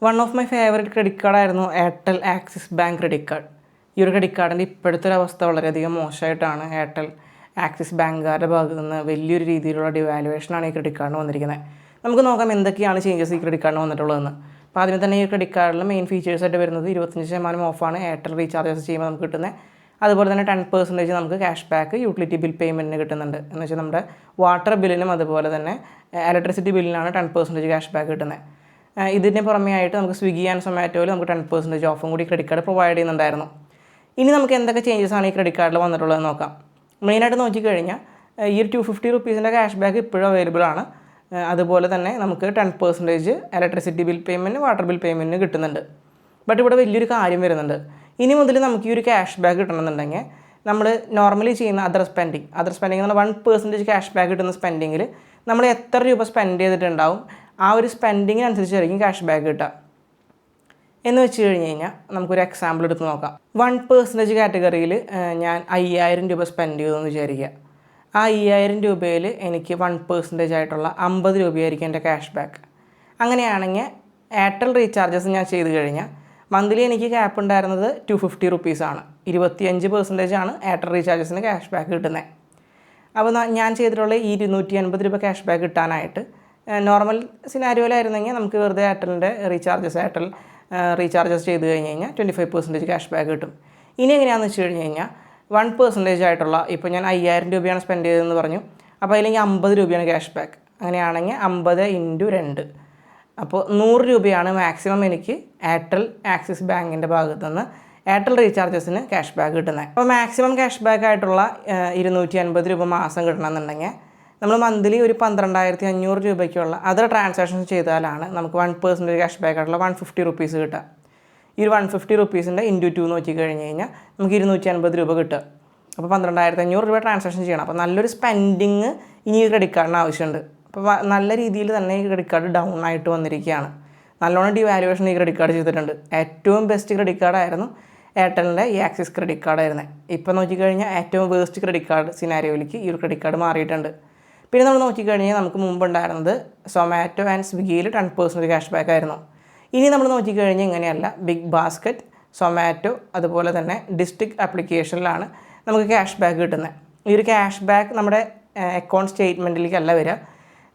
One of my favourite credit കാർഡായിരുന്നു Airtel Axis bank credit card. ഈ ഒരു ക്രെഡിറ്റ് കാർഡിൻ്റെ ഇപ്പോഴത്തെ ഒരു അവസ്ഥ വളരെയധികം മോശമായിട്ടാണ്. എയർടെൽ ആക്സിസ് ബാങ്കുകാരുടെ ഭാഗത്തു നിന്ന് വലിയൊരു രീതിയിലുള്ള ഡിവാലുവേഷനാണ് ഈ ക്രെഡിറ്റ് കാർഡിന് വന്നിരിക്കുന്നത്. നമുക്ക് നോക്കാം എന്തൊക്കെയാണ് ചേഞ്ചസ് ഈ ക്രെഡിറ്റ് കാർഡിന് വന്നിട്ടുള്ളതെന്ന്. അപ്പോൾ ആദ്യം തന്നെ ഈ ക്രെഡിറ്റ് കാർഡിൽ മെയിൻ ഫീച്ചേഴ്സായിട്ട് വരുന്നത് 25% ഓഫാണ് എയർടെൽ റീചാർജസ് ചെയ്യുമ്പോൾ നമുക്ക് കിട്ടുന്നത്. അതുപോലെ തന്നെ 10% നമുക്ക് ക്യാഷ് ബാക്ക് യൂട്ടിലിറ്റി ബിൽ പേയ്മെൻറ്റിന് കിട്ടുന്നുണ്ട്. എന്ന് വെച്ചാൽ നമ്മുടെ വാട്ടർ ബില്ലിനും അതുപോലെ തന്നെ ഇലക്ട്രിസിറ്റി ബില്ലിനാണ് 10% ക്യാഷ് ബാക്ക് കിട്ടുന്നത്. ഇതിന് പുറമേ ആയിട്ട് നമുക്ക് സ്വിഗ്ഗി ആൻഡ് സൊമാറ്റോയിൽ നമുക്ക് 10% ഓഫും കൂടി ക്രെഡിറ്റ് കാർഡ് പ്രൊവൈഡ് ചെയ്യുന്നുണ്ടായിരുന്നു. ഇനി നമുക്ക് എന്തൊക്കെ ചേഞ്ചസ് ആണ് ഈ ക്രെഡിറ്റ് കാർഡിൽ വന്നിട്ടുള്ളതെന്ന് നോക്കാം. മെയിനായിട്ട് നോക്കിക്കഴിഞ്ഞാൽ ഈ ഒരു 250 റുപ്പീസിൻ്റെ ക്യാഷ് ബാക്ക് ഇപ്പോഴും അവൈലബിൾ ആണ്. അതുപോലെ തന്നെ നമുക്ക് 10% electricity bill payment water bill പേയ്മെൻറ്റിന് കിട്ടുന്നുണ്ട്. ബട്ട് ഇവിടെ വലിയൊരു കാര്യം വരുന്നുണ്ട്. ഇനി മുതൽ നമുക്ക് ഈ ഒരു ക്യാഷ് ബാക്ക് കിട്ടണമെന്നുണ്ടെങ്കിൽ നമ്മൾ നോർമലി ചെയ്യുന്ന അതർ സ്പെൻഡിങ് എന്ന് പറഞ്ഞാൽ 1% ക്യാഷ് ബാക്ക് കിട്ടുന്ന സ്പെൻഡിങ്ങിൽ നമ്മൾ എത്ര രൂപ സ്പെൻഡ് ചെയ്തിട്ടുണ്ടാവും ആ ഒരു സ്പെൻഡിങ്ങിനനുസരിച്ചായിരിക്കും ക്യാഷ് ബാക്ക് കിട്ടുക. എന്ന് വെച്ച് കഴിഞ്ഞ് കഴിഞ്ഞാൽ നമുക്കൊരു എക്സാമ്പിൾ എടുത്ത് നോക്കാം. 1% കാറ്റഗറിയിൽ ഞാൻ 5000 രൂപ സ്പെൻഡ് ചെയ്തെന്ന് വിചാരിക്കുക. ആ 5000 രൂപയിൽ എനിക്ക് 1% ആയിട്ടുള്ള 50 രൂപയായിരിക്കും എൻ്റെ ക്യാഷ് ബാക്ക്. അങ്ങനെയാണെങ്കിൽ എയർടെൽ റീചാർജസ് ഞാൻ ചെയ്ത് കഴിഞ്ഞാൽ മന്ത്ലി എനിക്ക് ക്യാപ്പ് ഉണ്ടായിരുന്നത് 250 റുപ്പീസാണ്. 25% ആണ് എയർടെൽ റീചാർജസിന് ക്യാഷ് ബാക്ക് കിട്ടുന്നത്. അപ്പോൾ ഞാൻ ചെയ്തിട്ടുള്ള ഈ 250 രൂപ ക്യാഷ് ബാക്ക് കിട്ടാനായിട്ട് നോർമൽ സിനാരിയോയിലായിരുന്നെങ്കിൽ നമുക്ക് വെറുതെ എയർടെൽ റീചാർജസ് ചെയ്ത് കഴിഞ്ഞ് കഴിഞ്ഞാൽ 25% ക്യാഷ് ബാക്ക് കിട്ടും. ഇനി എങ്ങനെയാണെന്ന് വെച്ച് കഴിഞ്ഞ് കഴിഞ്ഞാൽ 1% ആയിട്ടുള്ള ഇപ്പോൾ ഞാൻ 5000 രൂപയാണ് സ്പെൻഡ് ചെയ്തതെന്ന് പറഞ്ഞു. അപ്പോൾ അതിലെങ്കിൽ 50 രൂപയാണ് ക്യാഷ് ബാക്ക്. അങ്ങനെയാണെങ്കിൽ 50 × 2 അപ്പോൾ 100 രൂപയാണ് മാക്സിമം എനിക്ക് എയർടെൽ ആക്സിസ് ബാങ്കിൻ്റെ ഭാഗത്തു നിന്ന് എയർടെൽ റീചാർജസിന് ക്യാഷ് ബാക്ക് കിട്ടുന്നത്. അപ്പോൾ മാക്സിമം ക്യാഷ് ബാക്ക് ആയിട്ടുള്ള 250 രൂപ മാസം കിട്ടണമെന്നുണ്ടെങ്കിൽ നമ്മൾ മന്ത്ലി ഒരു 12,500 രൂപയ്ക്കുള്ള അതർ ട്രാൻസാക്ഷൻസ് ചെയ്താലാണ് നമുക്ക് 1% ക്യാഷ് ബാക്ക് ആയിട്ടുള്ള 150 റുപ്പീസ് കിട്ടുക. ഈ ഒരു 150 റുപ്പീസിൻ്റെ ഇൻറ്റു 2 നോക്കി കഴിഞ്ഞ് കഴിഞ്ഞാൽ നമുക്ക് 250 രൂപ കിട്ടുക. അപ്പോൾ 12,500 രൂപ ട്രാൻസാക്ഷൻ ചെയ്യണം. അപ്പോൾ നല്ലൊരു സ്പെൻഡിങ് ഇനി ഈ ക്രെഡിറ്റ് കാർഡിന് ആവശ്യമുണ്ട്. അപ്പോൾ നല്ല രീതിയിൽ തന്നെ ഈ ക്രെഡിറ്റ് കാർഡ് ഡൗൺ ആയിട്ട് വന്നിരിക്കുകയാണ്. നല്ലോണം ഡിവാലുവേഷൻ ഈ ക്രെഡിറ്റ് കാർഡ് ചെയ്തിട്ടുണ്ട്. ഏറ്റവും ബെസ്റ്റ് ക്രെഡിറ്റ് കാർഡായിരുന്നു എയർടെലിൻ്റെ ഈ ആക്സിസ് ക്രെഡിറ്റ് കാർഡായിരുന്നു. ഇപ്പോൾ നോക്കിക്കഴിഞ്ഞാൽ ഏറ്റവും വേസ്റ്റ് ക്രെഡിറ്റ് കാർഡ് സിനാരിയോയിലേക്ക് ഈ ഒരു ക്രെഡിറ്റ് കാർഡ് മാറിയിട്ടുണ്ട്. പിന്നെ നമ്മൾ നോക്കിക്കഴിഞ്ഞാൽ നമുക്ക് മുമ്പുണ്ടായിരുന്നത് സൊമാറ്റോ ആൻഡ് സ്വിഗ്ഗിയിൽ 10% ക്യാഷ് ബാക്ക് ആയിരുന്നു. ഇനി നമ്മൾ നോക്കിക്കഴിഞ്ഞാൽ ഇങ്ങനെയല്ല. ബിഗ് ബാസ്ക്കറ്റ്, സൊമാറ്റോ അതുപോലെ തന്നെ ഡിസ്ട്രിക്ട് ആപ്ലിക്കേഷനിലാണ് നമുക്ക് ക്യാഷ് ബാക്ക് കിട്ടുന്നത്. ഈ ഒരു ക്യാഷ് ബാക്ക് നമ്മുടെ അക്കൗണ്ട് സ്റ്റേറ്റ്മെൻറ്റിലേക്കല്ല വരിക.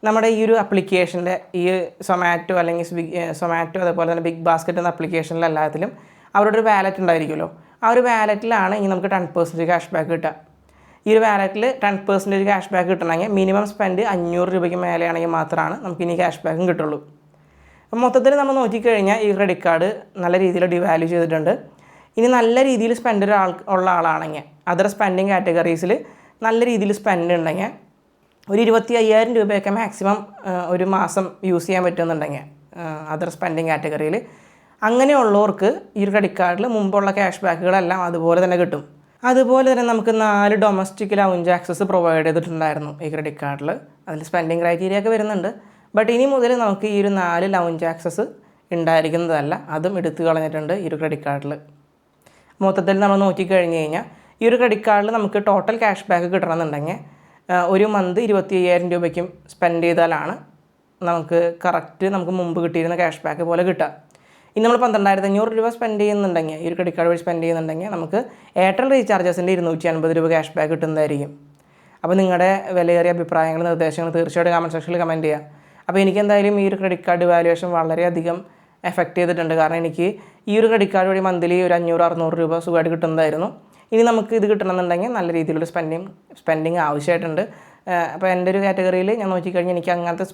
നമ്മുടെ ഈ ഒരു ആപ്ലിക്കേഷൻ്റെ ഈ സൊമാറ്റോ അല്ലെങ്കിൽ സൊമാറ്റോ അതുപോലെ തന്നെ ബിഗ് ബാസ്ക്കറ്റ് എന്ന ആപ്ലിക്കേഷനിലെല്ലാത്തിലും അവരുടെ ഒരു വാലറ്റ് ഉണ്ടായിരിക്കുമല്ലോ. ആ ഒരു വാലറ്റിലാണ് ഇനി നമുക്ക് 10% ക്യാഷ് ബാക്ക് കിട്ടുക. ഈ ഒരു വാലറ്റിൽ 10% ക്യാഷ് ബാക്ക് കിട്ടണമെങ്കിൽ മിനിമം സ്പെൻഡ് 500 രൂപയ്ക്ക് മേലെയാണെങ്കിൽ മാത്രമാണ് നമുക്കിനി ക്യാഷ് ബാക്കും കിട്ടുള്ളൂ. അപ്പോൾ മൊത്തത്തിൽ നമ്മൾ നോക്കിക്കഴിഞ്ഞാൽ ഈ ക്രെഡിറ്റ് കാർഡ് നല്ല രീതിയിൽ ഡിവാല്യൂ ചെയ്തിട്ടുണ്ട്. ഇനി നല്ല രീതിയിൽ സ്പെൻഡ് ഉള്ള ആളാണെങ്കിൽ അതർ സ്പെൻഡിങ് കാറ്റഗറീസിൽ നല്ല രീതിയിൽ സ്പെൻഡ് ഉണ്ടെങ്കിൽ ഒരു 25,000 രൂപയൊക്കെ മാക്സിമം ഒരു മാസം യൂസ് ചെയ്യാൻ പറ്റുമെന്നുണ്ടെങ്കിൽ അതർ സ്പെൻഡിങ് കാറ്റഗറിയിൽ അങ്ങനെയുള്ളവർക്ക് ഈ ഒരു ക്രെഡിറ്റ് കാർഡിൽ മുമ്പുള്ള ക്യാഷ് ബാക്കുകളെല്ലാം അതുപോലെ തന്നെ കിട്ടും. അതുപോലെ തന്നെ നമുക്ക് 4 ഡൊമസ്റ്റിക് ലൗഞ്ച് ആക്സസ് പ്രൊവൈഡ് ചെയ്തിട്ടുണ്ടായിരുന്നു ഈ ക്രെഡിറ്റ് കാർഡിൽ. അതിൽ സ്പെൻഡിങ് ക്രൈറ്റീരിയ ഒക്കെ വരുന്നുണ്ട്. ബട്ട് ഇനി മുതൽ നമുക്ക് ഈ ഒരു 4 ലൗഞ്ച് ആക്സസ് ഉണ്ടായിരിക്കുന്നതല്ല, അതും എടുത്തു കളഞ്ഞിട്ടുണ്ട് ഈ ഒരു ക്രെഡിറ്റ് കാർഡിൽ. മൊത്തത്തിൽ നമ്മൾ നോക്കിക്കഴിഞ്ഞ് കഴിഞ്ഞാൽ ഈ ഒരു ക്രെഡിറ്റ് കാർഡിൽ നമുക്ക് ടോട്ടൽ ക്യാഷ് ബാക്ക് കിട്ടണമെന്നുണ്ടെങ്കിൽ ഒരു മന്ത് 25,000 രൂപയ്ക്കും സ്പെൻഡ് ചെയ്താലാണ് നമുക്ക് കറക്റ്റ് നമുക്ക് മുമ്പ് കിട്ടിയിരുന്ന ക്യാഷ് ബാക്ക് പോലെ കിട്ടുക. ഇനി നമ്മൾ 12,500 രൂപ സ്പെൻഡ് ചെയ്യുന്നുണ്ടെങ്കിൽ ഈ ഒരു ക്രെഡിറ്റ് കാർഡ് വഴി സ്പെൻഡ് ചെയ്യുന്നുണ്ടെങ്കിൽ നമുക്ക് എയർടെൽ റീചാർജസിൻ്റെ 250 രൂപ ക്യാഷ് ബാക്ക് കിട്ടുന്നതായിരിക്കും. അപ്പോൾ നിങ്ങളുടെ വിലയേറിയ അഭിപ്രായങ്ങൾ നിർദ്ദേശങ്ങൾ തീർച്ചയായിട്ടും കമൻറ്റ് സെക്ഷനിൽ കമൻറ്റ് ചെയ്യുക. അപ്പോൾ എനിക്ക് എന്തായാലും ഈ ഒരു ക്രെഡിറ്റ് കാർഡ് വാല്യുവേഷൻ വളരെയധികം എഫക്റ്റ് ചെയ്തിട്ടുണ്ട്. കാരണം എനിക്ക് ഈ ഒരു ക്രെഡിറ്റ് കാർഡ് വഴി മന്ത്ലി ഒരു 500-600 രൂപ സുഖമായിട്ട് കിട്ടുന്നതായിരുന്നു. ഇനി നമുക്ക് ഇത് കിട്ടണമെന്നുണ്ടെങ്കിൽ നല്ല രീതിയിലുള്ള സ്പെൻഡിങ് ആവശ്യമായിട്ടുണ്ട്. അപ്പോൾ എൻ്റെ ഒരു കാറ്റഗറിയിൽ ഞാൻ നോക്കിക്കഴിഞ്ഞാൽ എനിക്ക് അങ്ങനത്തെ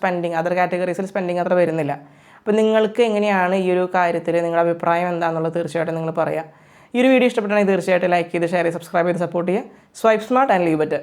അതർ കാറ്റഗറീസിൽ സ്പെൻഡിങ് അത്ര വരുന്നില്ല. അപ്പോൾ നിങ്ങൾക്ക് എങ്ങനെയാണ് ഈ ഒരു കാര്യത്തിൽ നിങ്ങളുടെ അഭിപ്രായം എന്താണെന്നുള്ളത് തീർച്ചയായിട്ടും നിങ്ങൾ പറയുക. ഈ ഒരു വീഡിയോ ഇഷ്ടപ്പെട്ടാണെങ്കിൽ തീർച്ചയായിട്ടും ലൈക്ക് ചെയ്ത് ഷെയർ ചെയ്ത് സബ്സ്ക്രൈബ് ചെയ്ത് സപ്പോർട്ട് ചെയ്യുക. Swipe smart and leave better.